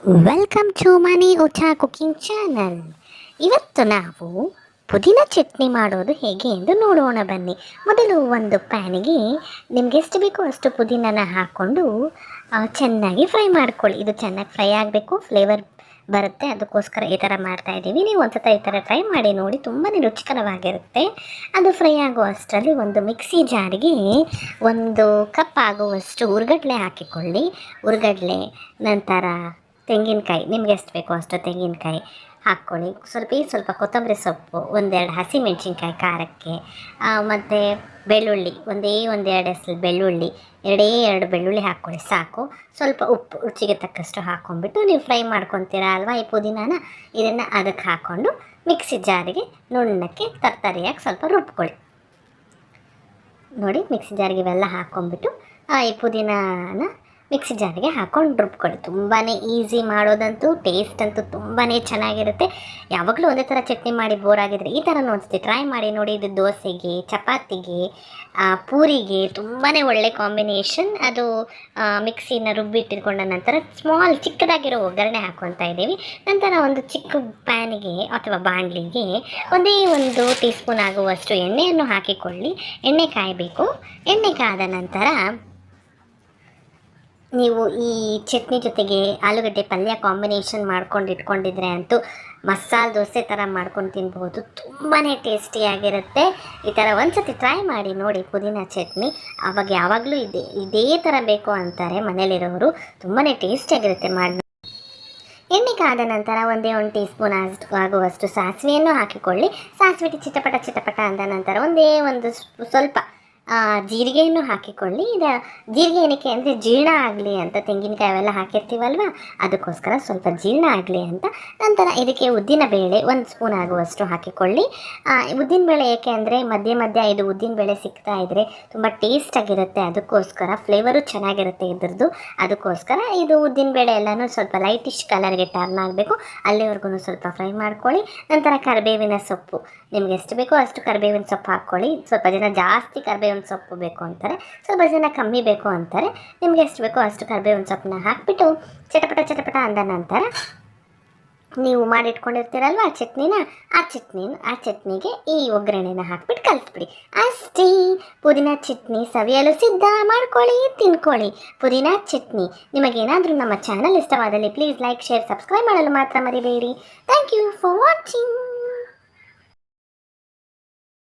Welcome to ಮನಿ ಊಟ cooking channel. ಇವತ್ತು ನಾವು ಪುದೀನ ಚಟ್ನಿ ಮಾಡೋದು ಹೇಗೆ ಎಂದು ನೋಡೋಣ ಬನ್ನಿ. ಮೊದಲು ಒಂದು ಪ್ಯಾನಿಗೆ ನಿಮ್ಗೆ ಎಷ್ಟು ಬೇಕೋ ಅಷ್ಟು ಪುದೀನನ ಹಾಕ್ಕೊಂಡು ಚೆನ್ನಾಗಿ ಫ್ರೈ ಮಾಡ್ಕೊಳ್ಳಿ. ಇದು ಚೆನ್ನಾಗಿ ಫ್ರೈ ಆಗಬೇಕು, ಫ್ಲೇವರ್ ಬರುತ್ತೆ, ಅದಕ್ಕೋಸ್ಕರ ಈ ಥರ ಮಾಡ್ತಾಯಿದ್ದೀವಿ. ನೀವು ಒಂದು ಸತ ಈ ಥರ ಟ್ರೈ ಮಾಡಿ ನೋಡಿ, ತುಂಬಾ ರುಚಿಕರವಾಗಿರುತ್ತೆ. ಅದು ಫ್ರೈ ಆಗೋ ಅಷ್ಟರಲ್ಲಿ ಒಂದು ಮಿಕ್ಸಿ ಜಾರಿಗೆ 1 ಕಪ್ ಆಗುವಷ್ಟು ಹುರ್ಗಡ್ಲೆ ಹಾಕಿಕೊಳ್ಳಿ. ಹುರ್ಗಡ್ಲೆ ನಂತರ ತೆಂಗಿನಕಾಯಿ, ನಿಮ್ಗೆ ಎಷ್ಟು ಬೇಕೋ ಅಷ್ಟು ತೆಂಗಿನಕಾಯಿ ಹಾಕ್ಕೊಳ್ಳಿ. ಸ್ವಲ್ಪ ಕೊತ್ತಂಬರಿ ಸೊಪ್ಪು, 1-2 ಹಸಿಮೆಣ್ಸಿನ್ಕಾಯಿ ಖಾರಕ್ಕೆ, ಮತ್ತು ಬೆಳ್ಳುಳ್ಳಿ, ಒಂದೆರಡು ಎಸಳು ಬೆಳ್ಳುಳ್ಳಿ, 2 ಬೆಳ್ಳುಳ್ಳಿ ಹಾಕ್ಕೊಳ್ಳಿ ಸಾಕು. ಸ್ವಲ್ಪ ಉಪ್ಪು ರುಚಿಗೆ ತಕ್ಕಷ್ಟು ಹಾಕ್ಕೊಂಡ್ಬಿಟ್ಟು ನೀವು ಫ್ರೈ ಮಾಡ್ಕೊತೀರಾ ಅಲ್ವಾ ಈ ಪುದೀನಾನ, ಇದನ್ನು ಅದಕ್ಕೆ ಹಾಕ್ಕೊಂಡು ಮಿಕ್ಸಿ ಜಾರಿಗೆ ನುಣ್ಣಕ್ಕೆ ತರ್ತರಿಯಾಗಿ ಸ್ವಲ್ಪ ರುಬ್ಕೊಳ್ಳಿ. ನೋಡಿ, ಮಿಕ್ಸಿ ಜಾರಿಗೆ ಇವೆಲ್ಲ ಹಾಕ್ಕೊಂಡ್ಬಿಟ್ಟು ಈ ಪುದೀನಾನ ಮಿಕ್ಸಿ ಜಾರಿಗೆ ಹಾಕ್ಕೊಂಡು ರುಬ್ಕೊಳ್ಳಿ. ತುಂಬಾ ಈಸಿ ಮಾಡೋದಂತೂ, ಟೇಸ್ಟ್ ಅಂತೂ ತುಂಬಾ ಚೆನ್ನಾಗಿರುತ್ತೆ. ಯಾವಾಗಲೂ ಒಂದೇ ಥರ ಚಟ್ನಿ ಮಾಡಿ ಬೋರ್ ಆಗಿದ್ರೆ ಈ ಥರ ಒಂದ್ಸತಿ ಟ್ರೈ ಮಾಡಿ ನೋಡಿ. ಇದು ದೋಸೆಗೆ, ಚಪಾತಿಗೆ, ಪೂರಿಗೆ ತುಂಬಾ ಒಳ್ಳೆ ಕಾಂಬಿನೇಷನ್. ಅದು ಮಿಕ್ಸಿನ ರುಬ್ಬಿಟ್ಟಿಟ್ಕೊಂಡ ನಂತರ ಚಿಕ್ಕದಾಗಿರೋ ಒಗ್ಗರಣೆ ಹಾಕ್ಕೊತಾ ಇದ್ದೀವಿ. ನಂತರ ಒಂದು ಚಿಕ್ಕ ಪ್ಯಾನಿಗೆ ಅಥವಾ ಬಾಣಲಿಗೆ 1 ಟೀ ಸ್ಪೂನ್ ಆಗುವಷ್ಟು ಎಣ್ಣೆಯನ್ನು ಹಾಕಿಕೊಳ್ಳಿ. ಎಣ್ಣೆ ಕಾಯಬೇಕು. ಎಣ್ಣೆ ಕಾದ ನಂತರ ನೀವು ಈ ಚಟ್ನಿ ಜೊತೆಗೆ ಆಲೂಗಡ್ಡೆ ಪಲ್ಯ ಕಾಂಬಿನೇಷನ್ ಮಾಡ್ಕೊಂಡು ಇಟ್ಕೊಂಡಿದ್ರೆ ಅಂತೂ ಮಸಾಲೆ ದೋಸೆ ಥರ ಮಾಡ್ಕೊಂಡು ತಿನ್ಬೋದು. ತುಂಬಾ ಟೇಸ್ಟಿಯಾಗಿರುತ್ತೆ. ಈ ಥರ ಒಂದ್ಸತಿ ಟ್ರೈ ಮಾಡಿ ನೋಡಿ ಪುದೀನ ಚಟ್ನಿ. ಆವಾಗ ಯಾವಾಗಲೂ ಇದೇ ಥರ ಬೇಕು ಅಂತಾರೆ ಮನೇಲಿರೋರು. ತುಂಬಾ ಟೇಸ್ಟಿಯಾಗಿರುತ್ತೆ ಮಾಡಿ. ಎಣ್ಣೆ ಕಾದ ನಂತರ 1 ಟೀ ಸ್ಪೂನ್ ಆಗುವಷ್ಟು ಸಾಸಿವೆಯನ್ನು ಹಾಕಿಕೊಳ್ಳಿ. ಸಾಸಿವೆ ಚಿಟಪಟ ಅಂದ ನಂತರ ಸ್ವಲ್ಪ ಜೀರಿಗೆಯನ್ನು ಹಾಕಿಕೊಳ್ಳಿ. ಜೀರಿಗೆ ಏನಕ್ಕೆ ಅಂದರೆ ಜೀರ್ಣ ಆಗಲಿ ಅಂತ, ತೆಂಗಿನಕಾಯಿ ಅವೆಲ್ಲ ಹಾಕಿರ್ತೀವಲ್ವ, ಅದಕ್ಕೋಸ್ಕರ ಸ್ವಲ್ಪ ಜೀರ್ಣ ಆಗಲಿ ಅಂತ. ನಂತರ ಇದಕ್ಕೆ ಉದ್ದಿನಬೇಳೆ 1 ಸ್ಪೂನ್ ಆಗುವಷ್ಟು ಹಾಕಿಕೊಳ್ಳಿ. ಉದ್ದಿನಬೇಳೆ ಏಕೆ ಅಂದರೆ ಮಧ್ಯೆ ಇದು ಉದ್ದಿನಬೇಳೆ ಸಿಗ್ತಾ ಇದ್ದರೆ ತುಂಬ ಟೇಸ್ಟಾಗಿರುತ್ತೆ, ಅದಕ್ಕೋಸ್ಕರ ಫ್ಲೇವರು ಚೆನ್ನಾಗಿರುತ್ತೆ ಇದ್ರದ್ದು. ಅದಕ್ಕೋಸ್ಕರ ಇದು ಉದ್ದಿನಬೇಳೆ ಎಲ್ಲನೂ ಸ್ವಲ್ಪ ಲೈಟಿಶ್ ಕಲರ್ಗೆ ಟರ್ನ್ ಆಗಬೇಕು, ಅಲ್ಲಿವರೆಗೂ ಸ್ವಲ್ಪ ಫ್ರೈ ಮಾಡ್ಕೊಳ್ಳಿ. ನಂತರ ಕರಿಬೇವಿನ ಸೊಪ್ಪು, ನಿಮ್ಗೆ ಎಷ್ಟು ಬೇಕೋ ಅಷ್ಟು ಕರಿಬೇವಿನ ಸೊಪ್ಪು ಹಾಕ್ಕೊಳ್ಳಿ. ಸ್ವಲ್ಪ ಜನ ಜಾಸ್ತಿ ಕರಿಬೇವಿನ ಸೊಪ್ಪು ಬೇಕು ಅಂತಾರೆ, ಸ್ವಲ್ಪ ಜನ ಕಮ್ಮಿ ಬೇಕು ಅಂತಾರೆ. ನಿಮ್ಗೆ ಎಷ್ಟು ಬೇಕೋ ಅಷ್ಟು ಕರಿಬೇವಿನ ಸೊಪ್ಪನ್ನ ಹಾಕಿಬಿಟ್ಟು ಚಟಪಟ ಅಂದ ನಂತರ ನೀವು ಮಾಡಿಟ್ಕೊಂಡಿರ್ತೀರಲ್ವ ಆ ಚಟ್ನಿಗೆ ಈ ಒಗ್ಗರಣೆನ ಹಾಕ್ಬಿಟ್ಟು ಕಲಿಸ್ಬಿಡಿ. ಅಷ್ಟೇ, ಪುದೀನ ಚಟ್ನಿ ಸವಿಯಲು ಸಿದ್ಧ. ಮಾಡ್ಕೊಳ್ಳಿ, ತಿನ್ಕೊಳ್ಳಿ ಪುದೀನ ಚಟ್ನಿ. ನಿಮಗೇನಾದರೂ ನಮ್ಮ ಚಾನಲ್ ಇಷ್ಟವಾದಲ್ಲಿ ಪ್ಲೀಸ್ ಲೈಕ್, ಶೇರ್, ಸಬ್ಸ್ಕ್ರೈಬ್ ಮಾಡಲು ಮಾತ್ರ ಮರಿಬೇಡಿ. Thank you for watching.